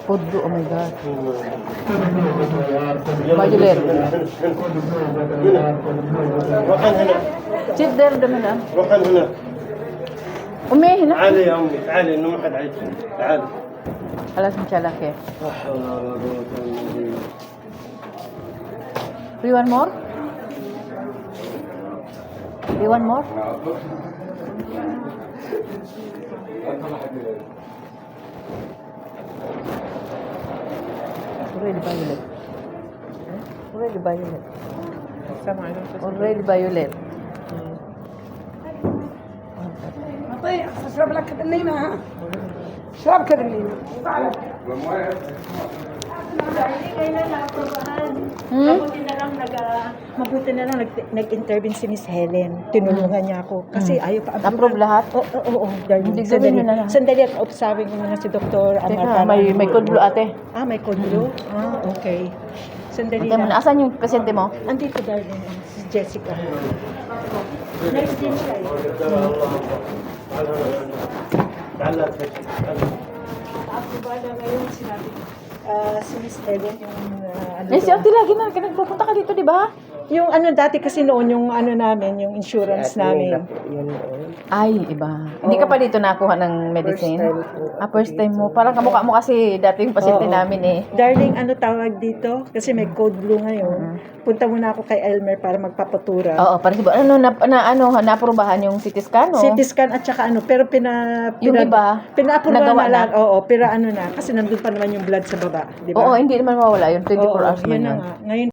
Podlo, oh my God. Violet. روحن هنا Sit there, دمنا. روحن هنا أمي هنا. تعالي يا امي تعالي انه ما حد عايزك تعالي خلاص مشالك. لا حول ولا قوة الا بالله Do you want more? Do you want more? Already violet. Already violet. Already violet. طيب اشرب لك كدلينا ها اشرب كدلينا Mabuti na lang nag-intervene si Miss Helen. Tinulungan niya ako. Kasi ayaw pa. Approve lahat? Oo, darling. Hindi gawin mo na lang. Sandali at obsawin ko muna si Dr. Teka, may kudlo ate. May kodlo? Okay. Sandali Ate mo na, lang. asan yung pasyente mo? Andito, darling. Si Jessica. Next din siya. تعال لا تفكر Ako ba na ngayon sinabi si Miss Helen yung ano Eh, si ate lagi na, nagpupunta ka dito, di ba? yung ano dati kasi noon yung ano namin, yung insurance namin. Ay, iba. Hindi ka pa dito nakuha ng medicine? First time mo. Parang kamukha mo kasi dati yung pasyente Oo. namin eh. Darling, ano tawag dito? Kasi may code blue ngayon. Punta muna ako kay Elmer para magpapatura. Oo, parang na-aprobahan yung CT scan, no? CT scan at saka ano, pero Yung iba, pina-approve nagawa na lang. na? Oo, pero ano na, kasi nandun pa naman yung blood sa baba, di ba? Oo, hindi naman mawala yun. 24 Oo, hours man yun na yun. nga. Ngayon